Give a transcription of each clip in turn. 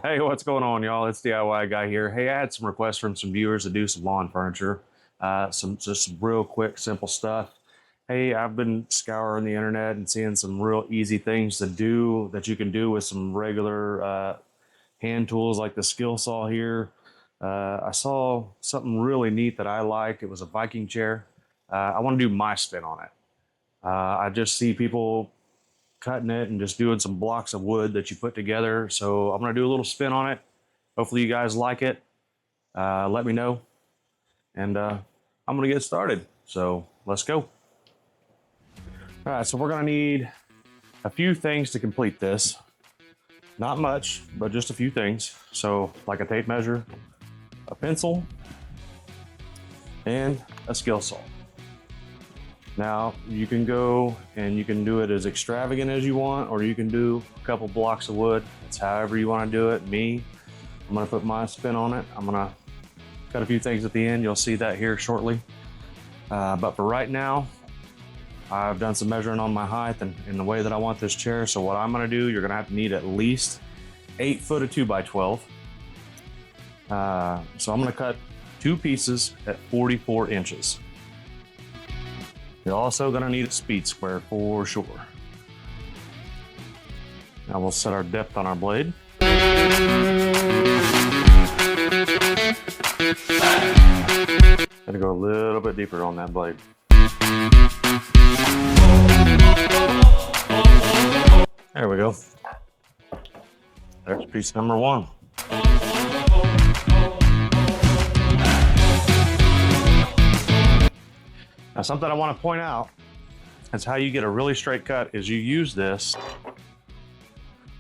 Hey, what's going on, y'all? It's DIY Guy here. Hey, I had some requests from some viewers to do some lawn furniture, some real quick, simple stuff. Hey, I've been scouring the internet and seeing some real easy things to do that you can do with some regular hand tools like the skill saw here. I saw something really neat that I like. It was a Viking chair. I want to do my spin on it. I just see people cutting it and just doing some blocks of wood that you put together. So I'm going to do a little spin on it. Hopefully you guys like it. Let me know. And I'm going to get started. So let's go. All right, so we're going to need a few things to complete this. Not much, but just a few things. So like a tape measure, a pencil, and a skill saw. Now you can go and you can do it as extravagant as you want, or you can do a couple blocks of wood. It's however you want to do it. I'm gonna put my spin on it. I'm gonna cut a few things at the end. You'll see that here shortly. But for right now, I've done some measuring on my height and in the way that I want this chair. So what I'm gonna do, you're gonna have to need at least 8 foot of 2x12. So I'm gonna cut 2 pieces at 44 inches. You're also going to need a speed square for sure. Now we'll set our depth on our blade. Gotta go a little bit deeper on that blade. There we go. There's piece number 1. Now, something I want to point out is how you get a really straight cut is you use this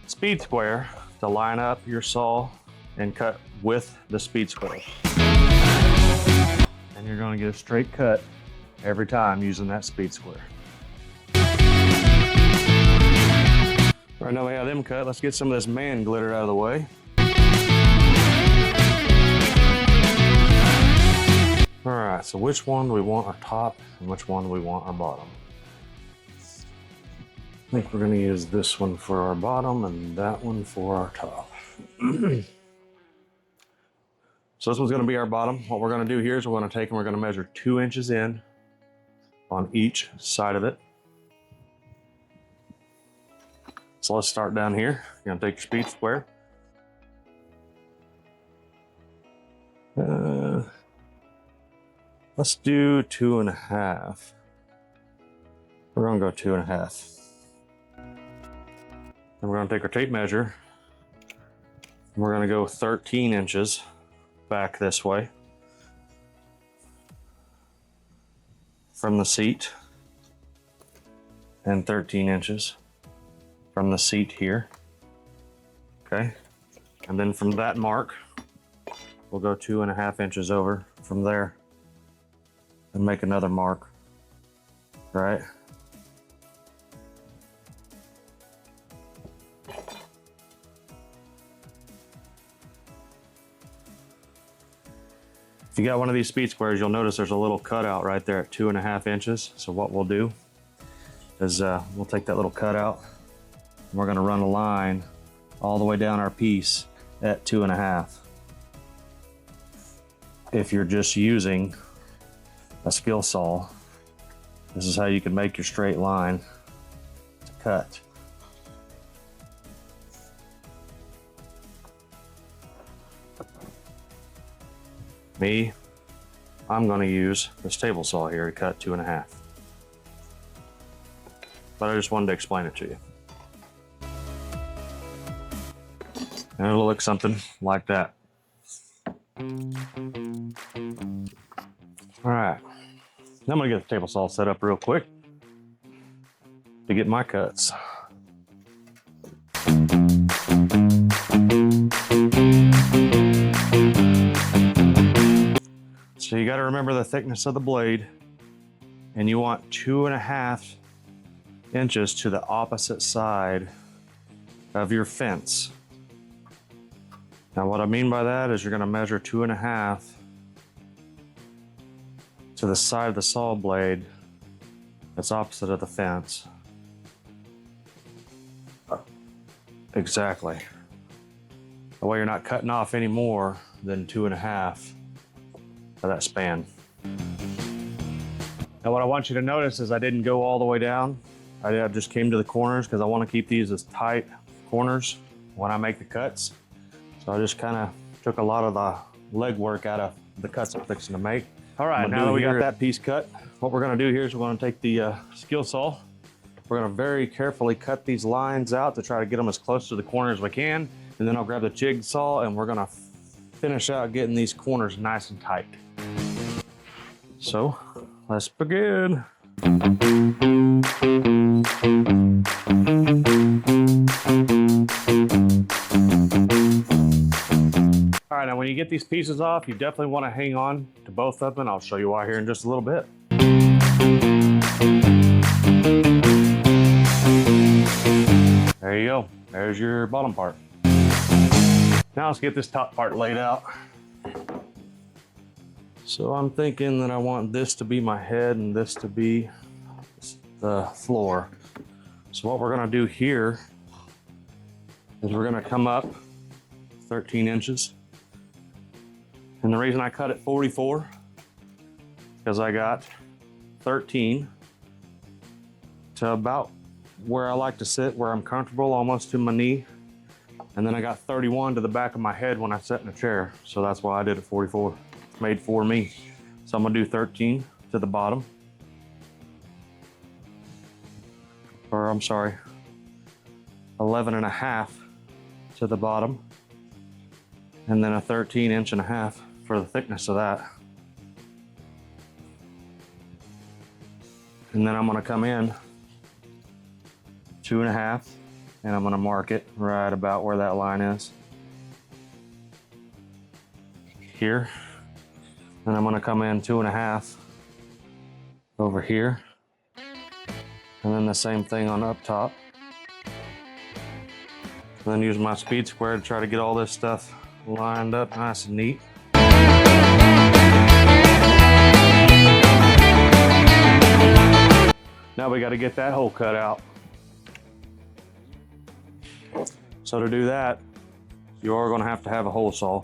speed square to line up your saw and cut with the speed square. And you're going to get a straight cut every time using that speed square. Right now we have them cut. Let's get some of this man glitter out of the way. All right, so which one do we want our top and which one do we want our bottom? I think we're going to use this one for our bottom and that one for our top. So this one's going to be our bottom. What we're going to do here is we're going to take and we're going to measure 2 inches in on each side of it. So let's start down here. You're going to take your speed square. Let's do 2.5. We're gonna go 2.5. And we're gonna take our tape measure. And we're gonna go 13 inches back this way from the seat, and 13 inches from the seat here. Okay, and then from that mark, we'll go 2.5 inches over from there. And make another mark, right? If you got one of these speed squares, you'll notice there's a little cutout right there at 2.5 inches. So what we'll do is we'll take that little cutout and we're gonna run a line all the way down our piece at 2.5. If you're just using a skill saw, this is how you can make your straight line to cut. I'm going to use this table saw here to cut 2.5. But I just wanted to explain it to you. And it'll look something like that. All right, now I'm gonna get the table saw set up real quick to get my cuts. So you gotta remember the thickness of the blade, and you want 2.5 inches to the opposite side of your fence. Now what I mean by that is you're gonna measure 2.5 to the side of the saw blade that's opposite of the fence. Exactly. That way you're not cutting off any more than 2.5 of that span. Now what I want you to notice is I didn't go all the way down. I just came to the corners because I want to keep these as tight corners when I make the cuts. So I just kind of took a lot of the leg work out of the cuts I'm fixing to make. All right, now that we got that piece cut, what we're going to do here is we're going to take the skill saw. We're going to very carefully cut these lines out to try to get them as close to the corner as we can. And then I'll grab the jigsaw and we're going to finish out getting these corners nice and tight. So let's begin. All right, now when you get these pieces off, you definitely want to hang on to both of them. I'll show you why here in just a little bit. There you go. There's your bottom part. Now let's get this top part laid out. So I'm thinking that I want this to be my head and this to be the floor. So what we're gonna do here is we're gonna come up 13 inches. And the reason I cut it 44 because I got 13 to about where I like to sit, where I'm comfortable, almost to my knee. And then I got 31 to the back of my head when I sat in a chair. So that's why I did it 44. It's made for me. So I'm gonna do 13 to the bottom. Or I'm sorry, 11.5 to the bottom. And then a 13.5 for the thickness of that. And then I'm gonna come in 2.5, and I'm gonna mark it right about where that line is. Here. And I'm gonna come in 2.5 over here. And then the same thing on up top. And then use my speed square to try to get all this stuff lined up nice and neat. Now we got to get that hole cut out. So to do that, you are going to have a hole saw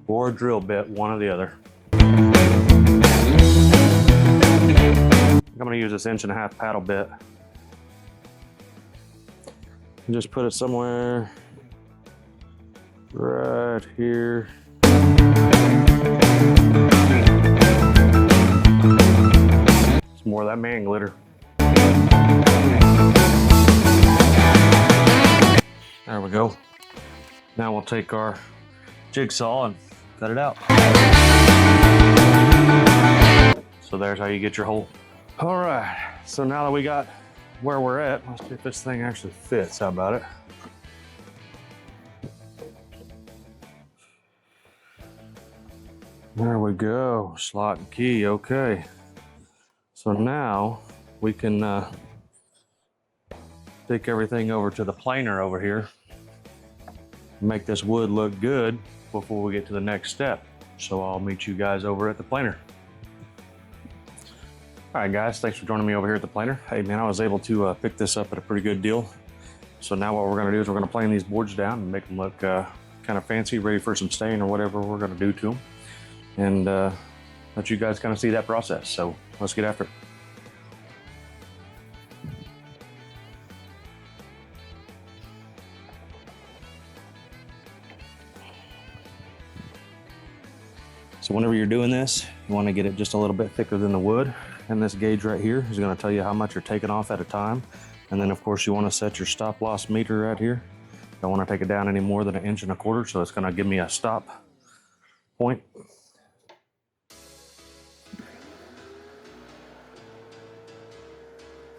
or a drill bit, one or the other. I'm going to use this 1.5 inch paddle bit and just put it somewhere right here. Some more of that man glitter. There we go. Now we'll take our jigsaw and cut it out. So there's how you get your hole. All right, so now that we got where we're at, let's see if this thing actually fits. How about it? There we go, slot and key, okay. So now we can take everything over to the planer over here, make this wood look good before we get to the next step. So I'll meet you guys over at the planer. All right guys, thanks for joining me over here at the planer. Hey man, I was able to pick this up at a pretty good deal. So now what we're gonna do is we're gonna plane these boards down and make them look kind of fancy, ready for some stain or whatever we're gonna do to them. And let you guys kind of see that process. So let's get after it. So whenever you're doing this, you want to get it just a little bit thicker than the wood. And this gauge right here is going to tell you how much you're taking off at a time. And then of course you want to set your stop loss meter right here. Don't want to take it down any more than 1.25 inches, so it's going to give me a stop point.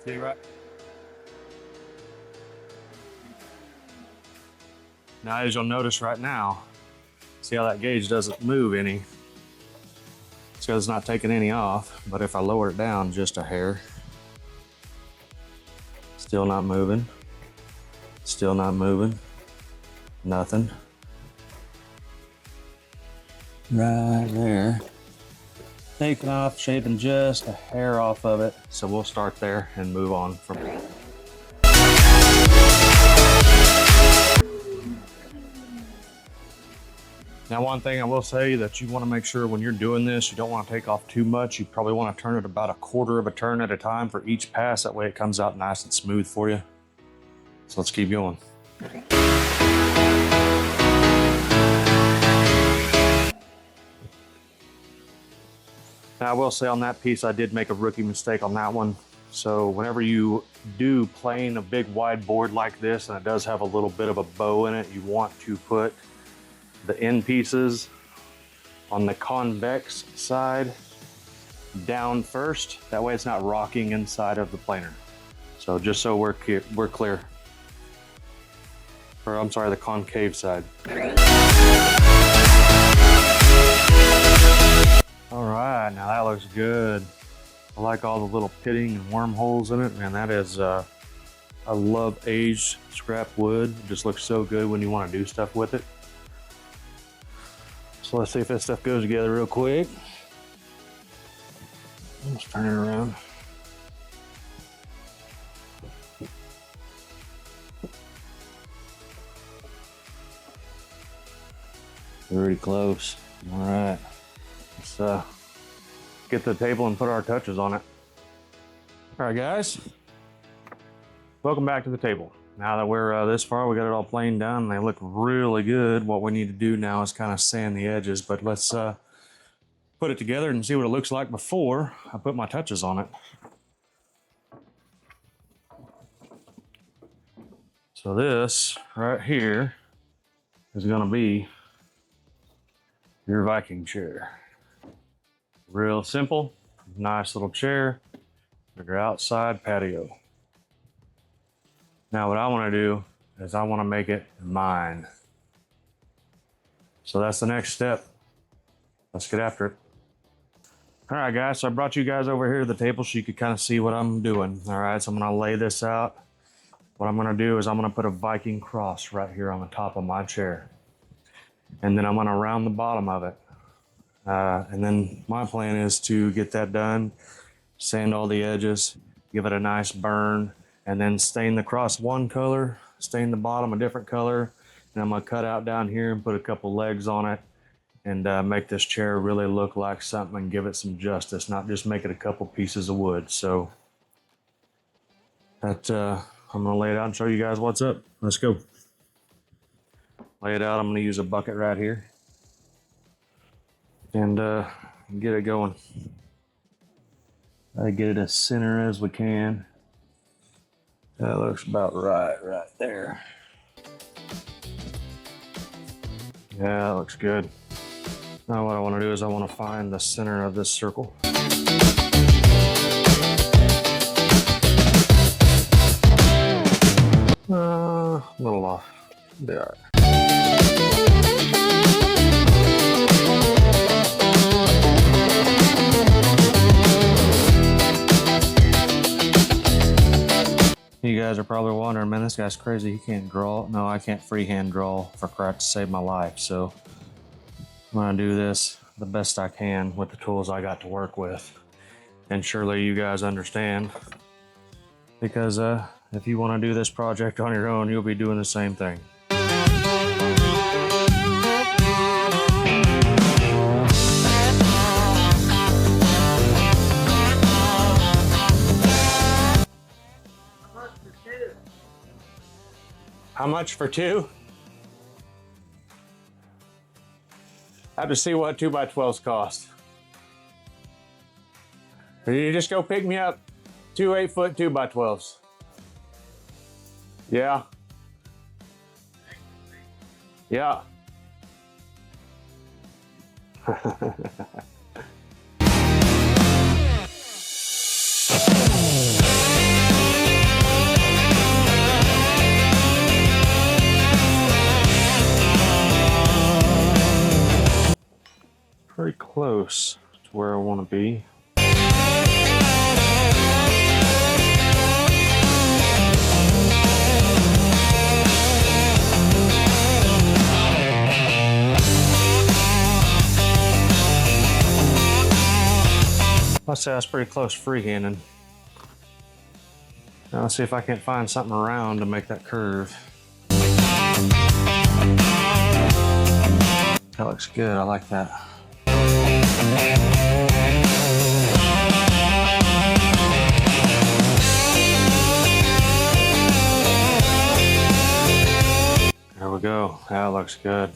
See right? Now as you'll notice right now, see how that gauge doesn't move any. It's because it's not taking any off, but if I lower it down just a hair, still not moving, still not moving, nothing. Right there. Taking off, shaving just a hair off of it. So we'll start there and move on from there. Now, one thing I will say that you want to make sure when you're doing this, you don't want to take off too much. You probably want to turn it about 1/4 of a turn at a time for each pass. That way it comes out nice and smooth for you. So let's keep going. Okay. Now, I will say on that piece, I did make a rookie mistake on that one. So whenever you do plane a big wide board like this, and it does have a little bit of a bow in it, you want to put the end pieces on the convex side down first. That way it's not rocking inside of the planer. So just so we're clear. Or I'm sorry, the concave side. All right, now that looks good. I like all the little pitting and wormholes in it. Man, that is, I love aged scrap wood. It just looks so good when you want to do stuff with it. So let's see if that stuff goes together real quick. Let's turn it around. Pretty close. All right. Let's get the table and put our touches on it. All right, guys. Welcome back to the table. Now that we're this far, we got it all planed down and they look really good. What we need to do now is kind of sand the edges, but let's put it together and see what it looks like before I put my touches on it. So this right here is gonna be your Viking chair. Real simple, nice little chair for your outside patio. Now what I want to do is I want to make it mine. So that's the next step. Let's get after it. All right, guys, so I brought you guys over here to the table so you could kind of see what I'm doing. All right, so I'm going to lay this out. What I'm going to do is I'm going to put a Viking cross right here on the top of my chair. And then I'm going to round the bottom of it. And then my plan is to get that done, sand all the edges, give it a nice burn, and then stain the cross one color, stain the bottom a different color, and I'm gonna cut out down here and put a couple legs on it and make this chair really look like something and give it some justice, not just make it a couple pieces of wood. So that I'm gonna lay it out and show you guys what's up. Let's go. Lay it out. I'm gonna use a bucket right here and get it going. Try to get it as center as we can. That looks about right there. Yeah, that looks good. Now what I want to do is I want to find the center of this circle. A little off. They are. You guys are probably wondering, man, this guy's crazy. He can't draw. No, I can't freehand draw for crap to save my life. So I'm gonna do this the best I can with the tools I got to work with. And surely you guys understand, because if you want to do this project on your own, you'll be doing the same thing. How much for two? I have to see what 2x12s cost. Or you just go pick me up 2 8-foot 2x12s. Yeah. Yeah. Pretty close to where I want to be. Let's say I was pretty close freehanding. Now let's see if I can't find something around to make that curve. That looks good, I like that. There we go, that looks good.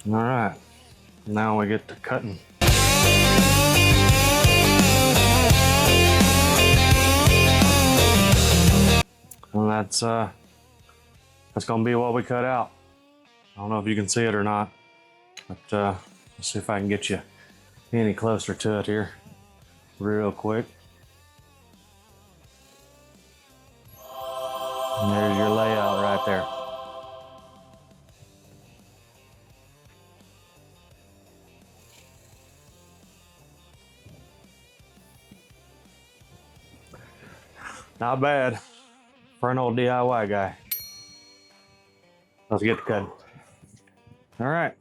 All right, now we get to cutting. And that's gonna be what we cut out. I don't know if you can see it or not, but let's see if I can get you any closer to it here real quick. And there's your layout right there. Not bad for an old DIY guy. Let's get to cutting. All right,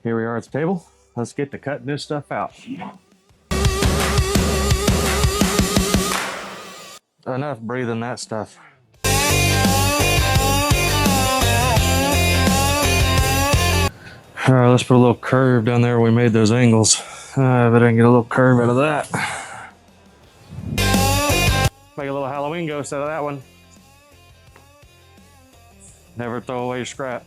here we are at the table. Let's get to cutting this stuff out. Enough breathing that stuff. All right, let's put a little curve down there where we made those angles. If I didn't get a little curve out of that. Make a little Halloween ghost out of that one. Never throw away your scrap.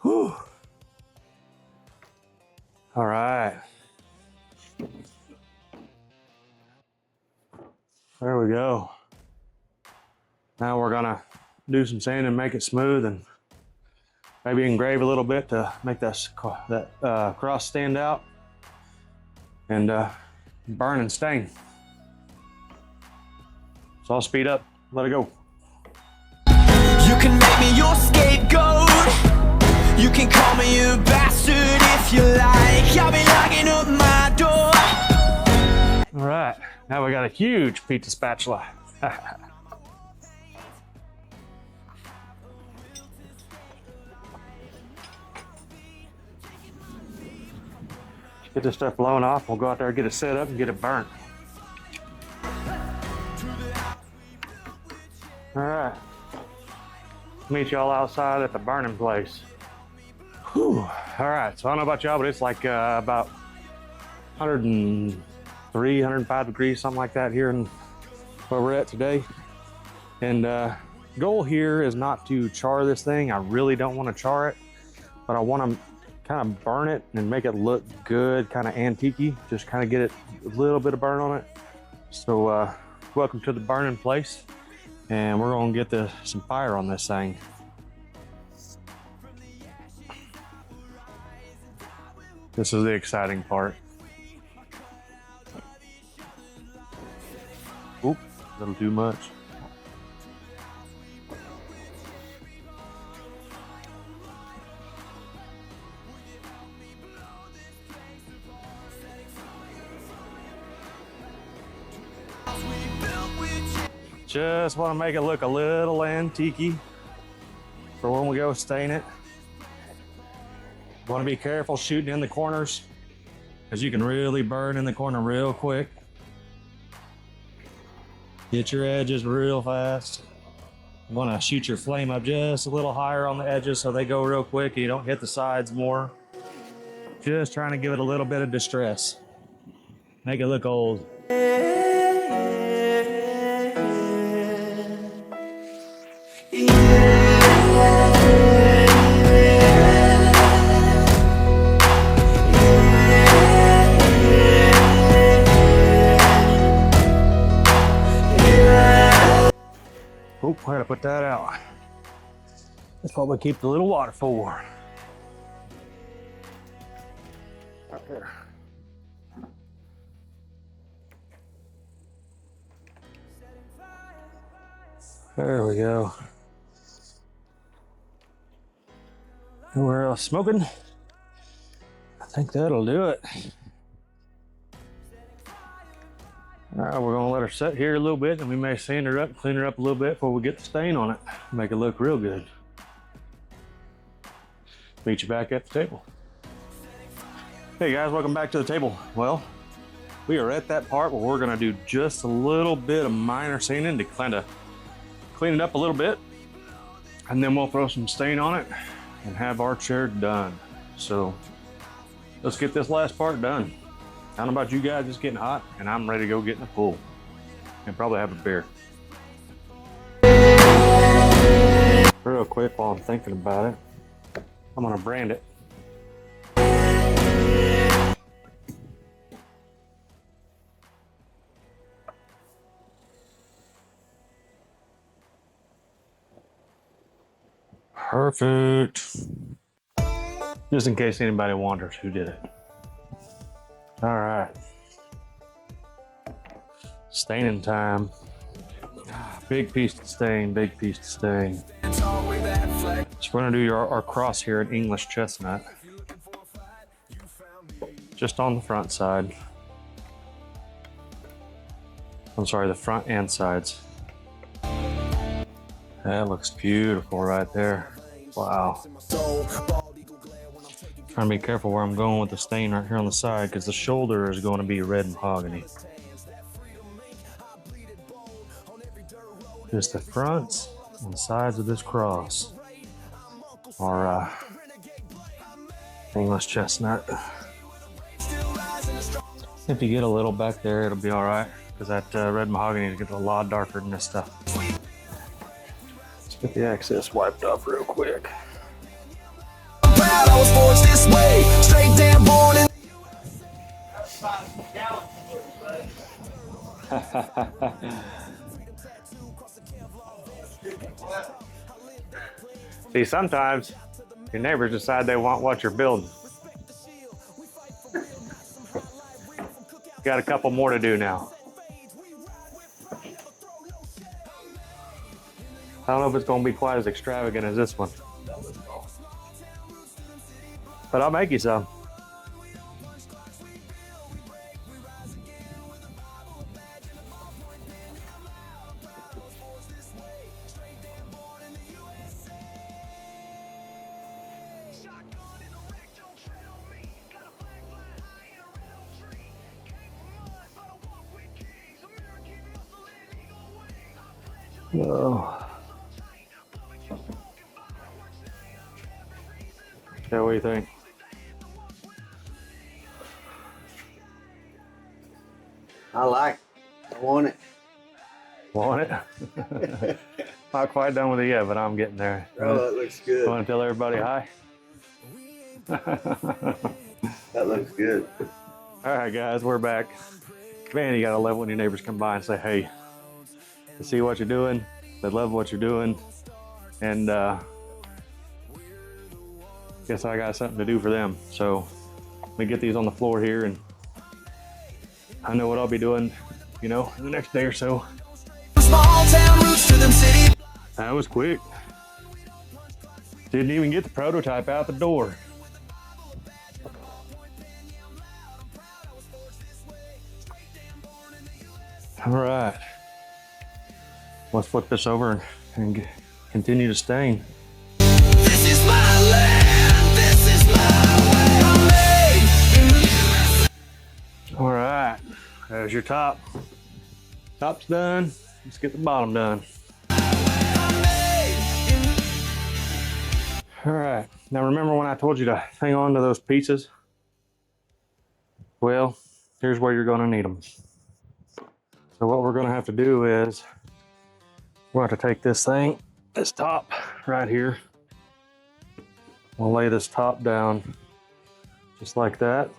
Whew. All right. There we go. Now we're gonna do some sanding and make it smooth, and maybe engrave a little bit to make that cross stand out, and burn and stain. So I'll speed up, let it go. You can make me your scapegoat. You can call me a bastard if you like. I'll be locking up my door. All right, now we got a huge pizza spatula. Get this stuff blown off. We'll go out there, get it set up, and get it burnt. All right. Meet y'all outside at the burning place. Whew. All right, so I don't know about y'all, but it's like about 103, 105 degrees, something like that here in where we're at today. And goal here is not to char this thing. I really don't want to char it, but I want to kind of burn it and make it look good, kind of antique-y, just kind of get it a little bit of burn on it. So welcome to the burning place, and we're gonna get some fire on this thing. This is the exciting part. Oop, a little too much. Just want to make it look a little antique-y for when we go stain it. Want to be careful shooting in the corners, because you can really burn in the corner real quick. Get your edges real fast. You want to shoot your flame up just a little higher on the edges so they go real quick and you don't hit the sides more. Just trying to give it a little bit of distress. Make it look old. Oh, I gotta put that out. That's what we keep the little water for. Right there. There we go. And we're smoking. I think that'll do it. All right, we're gonna let her set here a little bit, and we may sand her up, clean her up a little bit before we get the stain on it. Make it look real good. Meet you back at the table. Hey guys, welcome back to the table. Well, we are at that part where we're gonna do just a little bit of minor sanding to kind of clean it up a little bit. And then we'll throw some stain on it and have our chair done. So let's get this last part done. I don't know about you guys, it's getting hot and I'm ready to go get in the pool and probably have a beer. Real quick while I'm thinking about it, I'm gonna brand it. Perfect. Just in case anybody wonders who did it. All right. Staining time. Big piece to stain, big piece to stain. So we're gonna do our cross here in English chestnut. Just on the front side. I'm sorry, the front and sides. That looks beautiful right there. Wow. Trying to be careful where I'm going with the stain right here on the side because the shoulder is going to be red mahogany. Just the fronts and sides of this cross are English chestnut. If you get a little back there, it'll be all right because that red mahogany gets a lot darker than this stuff. Let's get the excess wiped off real quick. I was forged this way, straight down born in. See, sometimes your neighbors decide they want what you're building. Got a couple more to do now. I don't know if it's going to be quite as extravagant as this one. But I'll make you some. Oh. Yeah, what do you think? I like it. I want it. Want it? Not quite done with it yet, but I'm getting there. Oh, that looks good. Want to tell everybody hi? That looks good. All right, guys, we're back. Man, you gotta love when your neighbors come by and say, hey, they see what you're doing, they love what you're doing, and guess I got something to do for them. So let me get these on the floor here, and I know what I'll be doing, you know, in the next day or so. Small town roots to them city. That was quick. Didn't even get the prototype out the door. All right. Let's flip this over and continue to stain. This is my land. This is my way. All right. There's your top. Top's done. Let's get the bottom done. All right. Now remember when I told you to hang on to those pieces? Well, here's where you're going to need them. So what we're going to have to do is we'll have to take this thing, this top right here. We'll lay this top down just like that.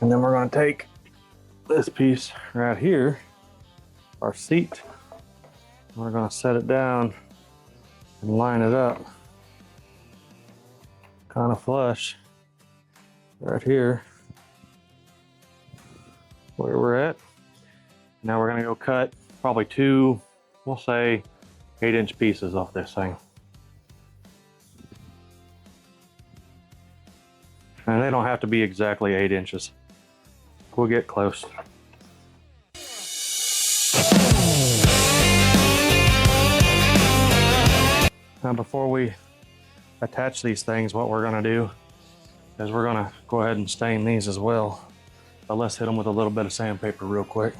And then we're going to take this piece right here, our seat. We're going to set it down and line it up kind of flush right here where we're at. Now we're going to go cut probably two, we'll say 8-inch pieces off this thing. And they don't have to be exactly 8 inches. We'll get close. Now before we attach these things, what we're gonna do is we're gonna go ahead and stain these as well. But let's hit them with a little bit of sandpaper real quick.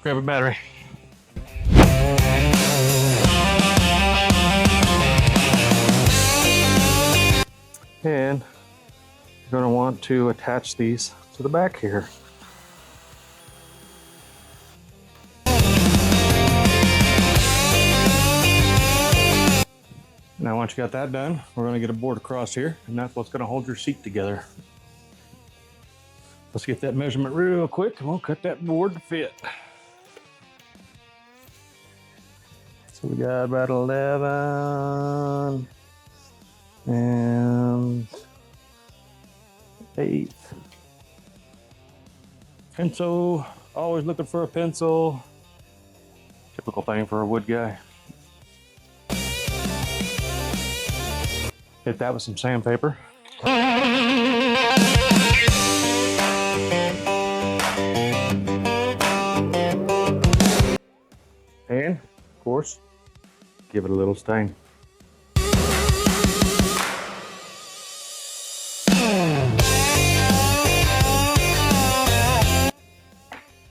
Grab a battery. And you're going to want to attach these to the back here. Now once you got that done, we're going to get a board across here, and that's what's going to hold your seat together. Let's get that measurement real quick, and we'll cut that board to fit. So we got about 11 and 8. Pencil, always looking for a pencil. Typical thing for a wood guy. Hit that with some sandpaper. And, of course, give it a little stain.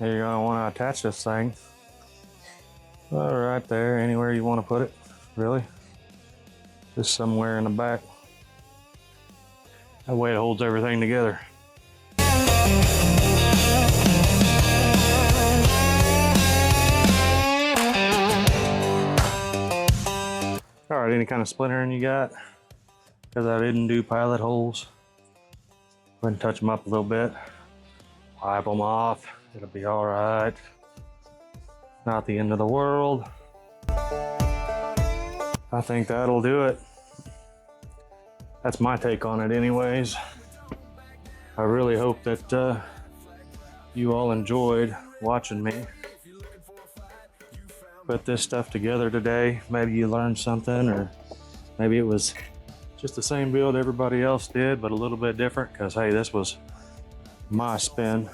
You're going to want to attach this thing right there, anywhere you want to put it, really. Just somewhere in the back. That way it holds everything together. All right, any kind of splintering you got? Because I didn't do pilot holes. Go ahead and touch them up a little bit. Wipe them off. It'll be all right. Not the end of the world. I think that'll do it. That's my take on it anyways. I really hope that you all enjoyed watching me put this stuff together today. Maybe you learned something, or maybe it was just the same build everybody else did, but a little bit different, because hey, this was my spin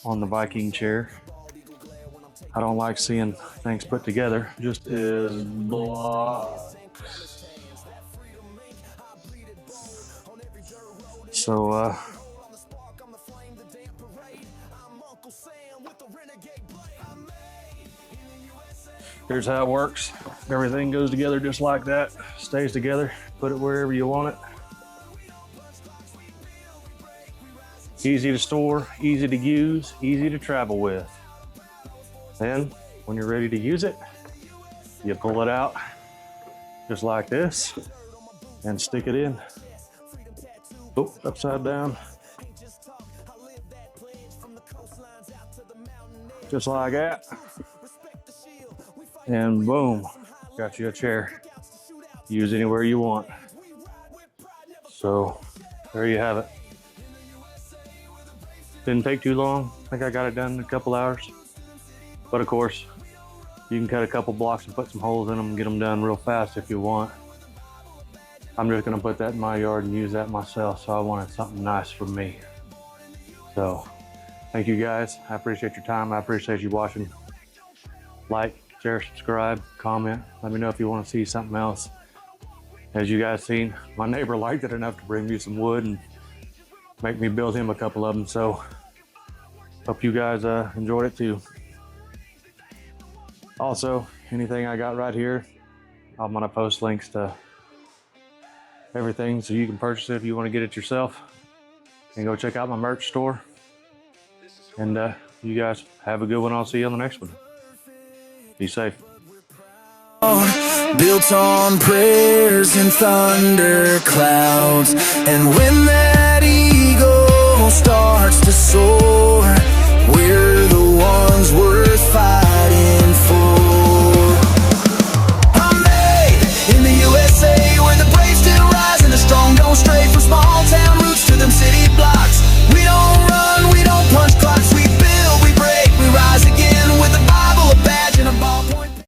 on the Viking chair. I don't like seeing things put together just as blocks. So here's how it works. Everything goes together just like that, stays together. Put it wherever you want it. Easy to store, easy to use, easy to travel with. Then, when you're ready to use it, you pull it out just like this and stick it in. Oh, upside down. Just like that. And boom, got you a chair. Use anywhere you want. So, there you have it. Didn't take too long. I think I got it done in a couple hours. But of course, you can cut a couple blocks and put some holes in them and get them done real fast if you want. I'm just gonna put that in my yard and use that myself, so I wanted something nice for me. So, thank you guys. I appreciate your time. I appreciate you watching. Like, share, subscribe, comment. Let me know if you want to see something else. As you guys seen, my neighbor liked it enough to bring me some wood and make me build him a couple of them. So, hope you guys enjoyed it too. Also, anything I got right here, I'm gonna post links to everything so you can purchase it if you want to get it yourself. And go check out my merch store. And you guys have a good one. I'll see you on the next one. Be safe. Built on prayers and thunder clouds, and when that eagle starts to soar, we're the ones